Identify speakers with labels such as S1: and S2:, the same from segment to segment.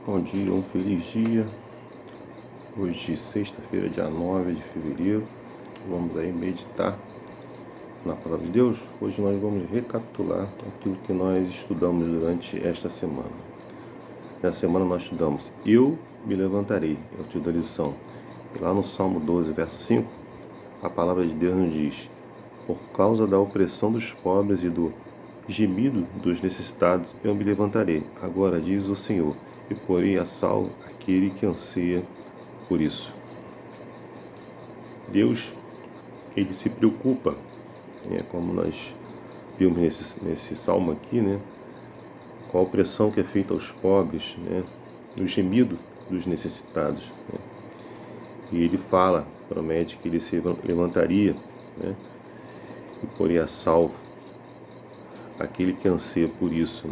S1: Bom dia, um feliz dia. Hoje, sexta-feira, dia 9 de fevereiro. Vamos aí meditar na Palavra de Deus. Hoje nós vamos recapitular aquilo que nós estudamos durante esta semana. Nessa semana nós estudamos Eu me levantarei, é o título da lição. E lá no Salmo 12, verso 5, a Palavra de Deus nos diz: por causa da opressão dos pobres e do gemido dos necessitados, eu me levantarei. Agora diz o Senhor, e porei a salvo aquele que anseia por isso. Deus, Ele se preocupa, como nós vimos nesse salmo aqui, com a opressão que é feita aos pobres, no gemido dos necessitados. E Ele promete que Ele se levantaria, e poria a salvo aquele que anseia por isso,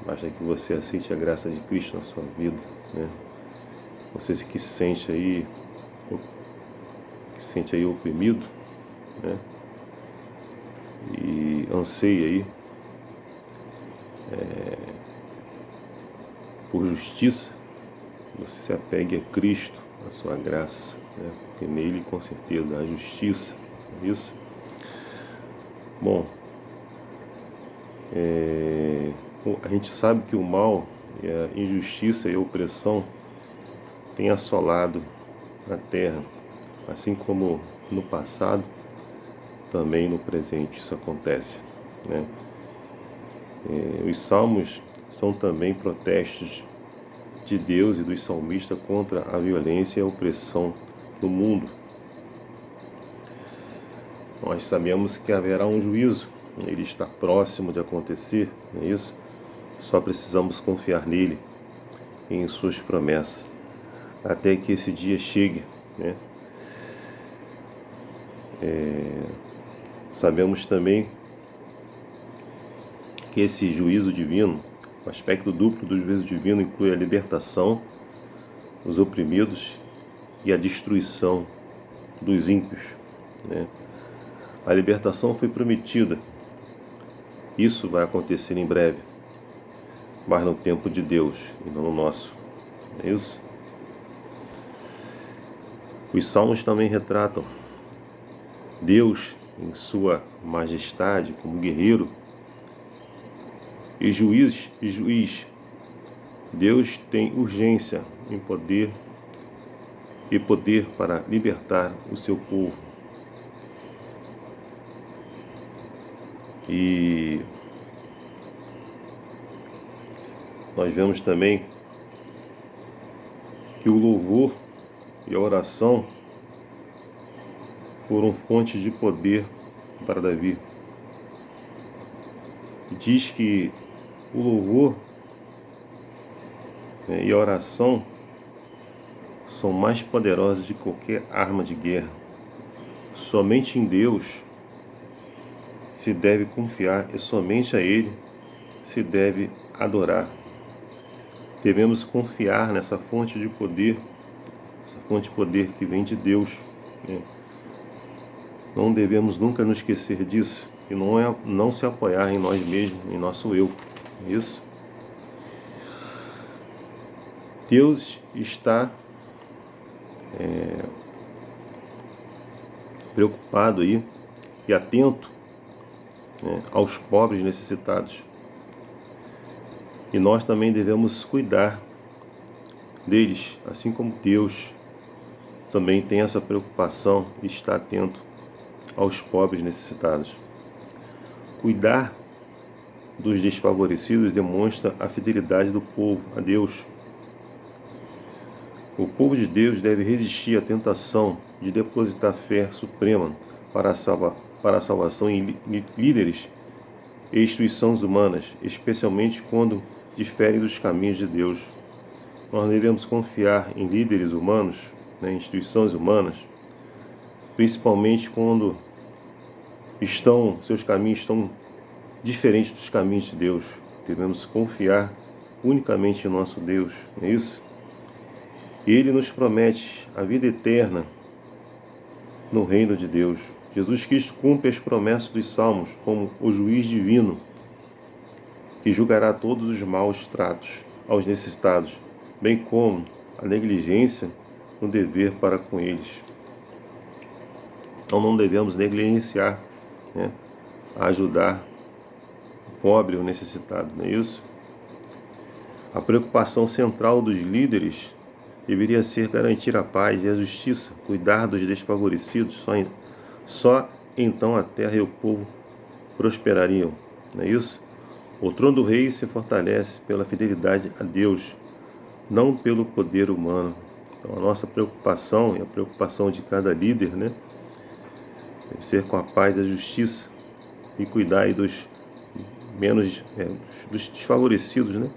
S1: Basta que você aceite a graça de Cristo na sua vida, Você que se sente aí oprimido, E anseia aí por justiça, você se apegue a Cristo, a sua graça, porque nele com certeza há justiça, não é isso? Bom, a gente sabe que o mal, a injustiça e a opressão têm assolado a terra, assim como no passado, também no presente isso acontece, Os salmos são também protestos de Deus e dos salmistas contra a violência e a opressão no mundo. Nós sabemos que haverá um juízo, ele está próximo de acontecer, não é isso? Só precisamos confiar nele e em suas promessas, até que esse dia chegue, Sabemos também que esse juízo divino, o aspecto duplo do juízo divino, inclui a libertação dos oprimidos e a destruição dos ímpios, A libertação foi prometida, isso vai acontecer em breve, mas no tempo de Deus e não no nosso, é isso? Os salmos também retratam Deus em sua majestade como guerreiro e juiz. Deus tem urgência em poder para libertar o seu povo. E nós vemos também que o louvor e a oração foram fontes de poder para Davi. Diz que o louvor e a oração são mais poderosos de qualquer arma de guerra. Somente em Deus se deve confiar e somente a Ele se deve adorar. Devemos confiar nessa fonte de poder, essa fonte de poder que vem de Deus. Não devemos nunca nos esquecer disso e não se apoiar em nós mesmos, em nosso eu. Isso. Deus está preocupado aí e atento aos pobres necessitados. E nós também devemos cuidar deles, assim como Deus também tem essa preocupação e está atento aos pobres necessitados. Cuidar dos desfavorecidos demonstra a fidelidade do povo a Deus. O povo de Deus deve resistir à tentação de depositar fé suprema para a salvação em líderes e instituições humanas, especialmente quando diferem dos caminhos de Deus. Nós devemos confiar em líderes humanos, instituições humanas, principalmente quando seus caminhos estão diferentes dos caminhos de Deus. Devemos confiar unicamente em nosso Deus, não é isso? Ele nos promete a vida eterna no reino de Deus. Jesus Cristo cumpre as promessas dos salmos como o juiz divino que julgará todos os maus tratos aos necessitados, bem como a negligência no dever para com eles. Então não devemos negligenciar, né, a ajudar o pobre ou necessitado, não é isso? A preocupação central dos líderes deveria ser garantir a paz e a justiça, cuidar dos desfavorecidos, só então a terra e o povo prosperariam, não é isso? O trono do rei se fortalece pela fidelidade a Deus, não pelo poder humano. Então a nossa preocupação e a preocupação de cada líder, né, deve ser com a paz e a justiça e cuidar aí dos dos desfavorecidos, né?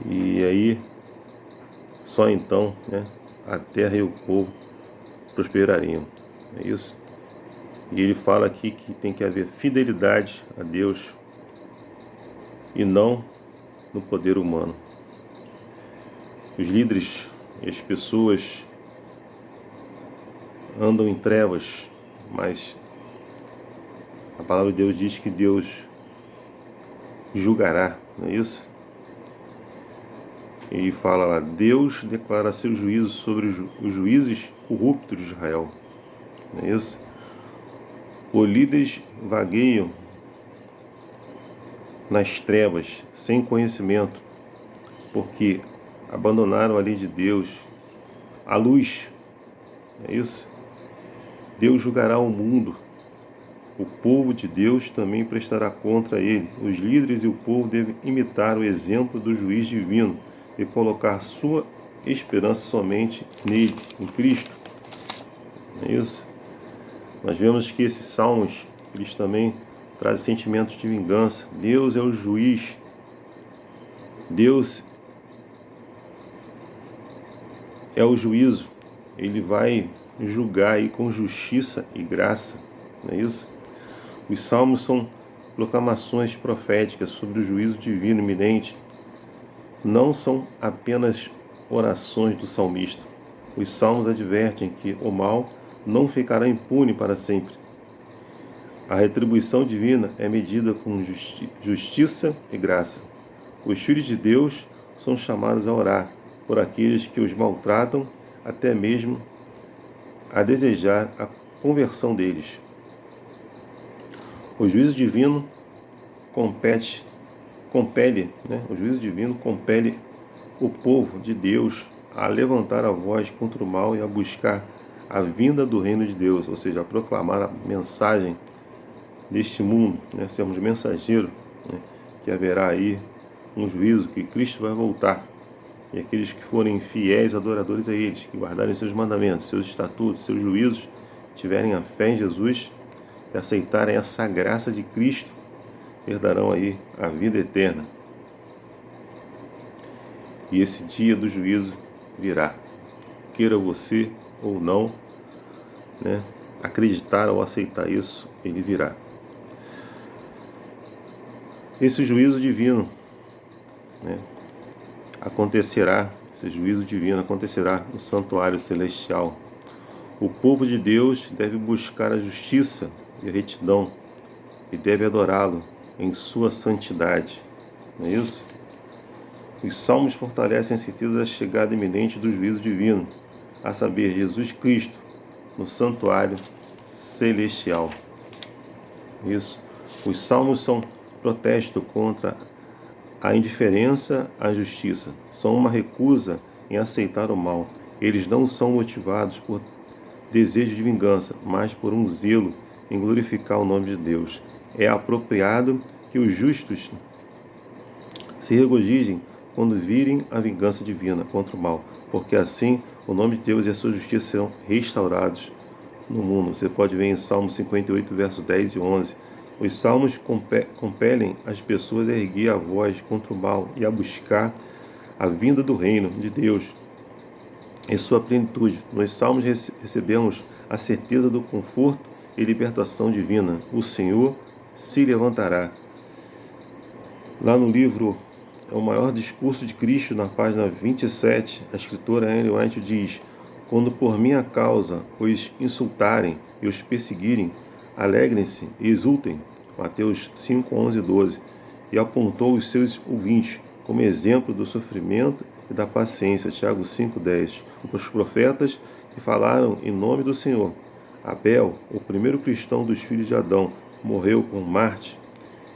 S1: E aí só então, né, a terra e o povo prosperariam. É isso? E ele fala aqui que tem que haver fidelidade a Deus e não no poder humano. Os líderes e as pessoas andam em trevas, mas a palavra de Deus diz que Deus julgará, não é isso? E fala lá, Deus declara seu juízo sobre os juízes corruptos de Israel, não é isso? Os líderes vagueiam nas trevas, sem conhecimento, porque abandonaram a lei de Deus, a luz, é isso? Deus julgará o mundo, o povo de Deus também prestará contra ele. Os líderes e o povo devem imitar o exemplo do juiz divino e colocar sua esperança somente nele, em Cristo, é isso? Nós vemos que esses salmos, eles também trazem sentimentos de vingança. Deus é o juiz, Deus é o juízo, ele vai julgar aí com justiça e graça, não é isso? Os salmos são proclamações proféticas sobre o juízo divino iminente, não são apenas orações do salmista. Os salmos advertem que o mal não ficará impune para sempre. A retribuição divina é medida com justiça e graça. Os filhos de Deus são chamados a orar por aqueles que os maltratam, até mesmo a desejar a conversão deles. O juízo divino compele o povo de Deus a levantar a voz contra o mal e a buscar a vinda do reino de Deus, ou seja, a proclamar a mensagem deste mundo, né? Sermos mensageiros, né? Que haverá aí um juízo, que Cristo vai voltar, e aqueles que forem fiéis adoradores a eles, que guardarem seus mandamentos, seus estatutos, seus juízos, tiverem a fé em Jesus e aceitarem essa graça de Cristo, herdarão aí a vida eterna. E esse dia do juízo virá, queira você ou não, né, acreditar ou aceitar isso, ele virá. Esse juízo divino, né, esse juízo divino acontecerá no santuário celestial. O povo de Deus deve buscar a justiça e a retidão e deve adorá-lo em sua santidade. Não é isso? Os salmos fortalecem a certeza da chegada iminente do juízo divino, a saber, Jesus Cristo no santuário celestial. Isso. Os salmos são protesto contra a indiferença à justiça. São uma recusa em aceitar o mal. Eles não são motivados por desejo de vingança, mas por um zelo em glorificar o nome de Deus. É apropriado que os justos se regozijem quando virem a vingança divina contra o mal, porque assim o nome de Deus e a sua justiça serão restaurados no mundo. Você pode ver em Salmo 58, versos 10 e 11. Os salmos compelem as pessoas a erguer a voz contra o mal e a buscar a vinda do reino de Deus em sua plenitude. Nos salmos recebemos a certeza do conforto e libertação divina. O Senhor se levantará. Lá no livro O Maior Discurso de Cristo, na página 27, a escritora Ellen White diz: quando por minha causa os insultarem e os perseguirem, alegrem-se e exultem. Mateus 5, 11 e 12. E apontou os seus ouvintes como exemplo do sofrimento e da paciência. Tiago 5,10. Os profetas que falaram em nome do Senhor. Abel, o primeiro cristão dos filhos de Adão, morreu por Marte.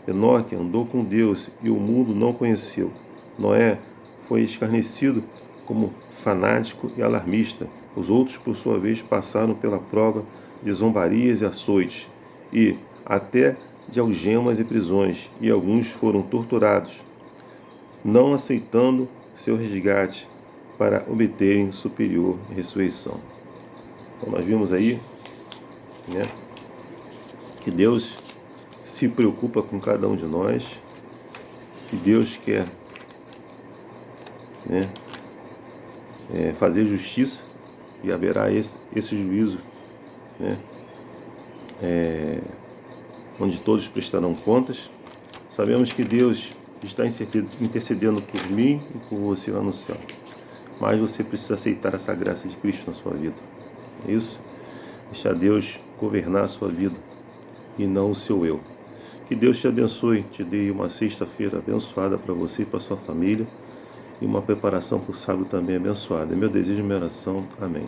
S1: Enoque andou com Deus e o mundo não conheceu. Noé foi escarnecido como fanático e alarmista. Os outros, por sua vez, passaram pela prova de zombarias e açoites, e até de algemas e prisões, e alguns foram torturados, não aceitando seu resgate para obterem superior ressurreição. Então nós vimos aí, né, que Deus se preocupa com cada um de nós, que Deus quer, né, fazer justiça, e haverá esse juízo, né, onde todos prestarão contas. Sabemos que Deus está intercedendo por mim e por você lá no céu, mas você precisa aceitar essa graça de Cristo na sua vida. É isso? Deixar Deus governar a sua vida e não o seu eu. Que Deus te abençoe, te dê uma sexta-feira abençoada para você e para sua família, e uma preparação para o sábado também abençoada. É meu desejo e minha oração. Amém.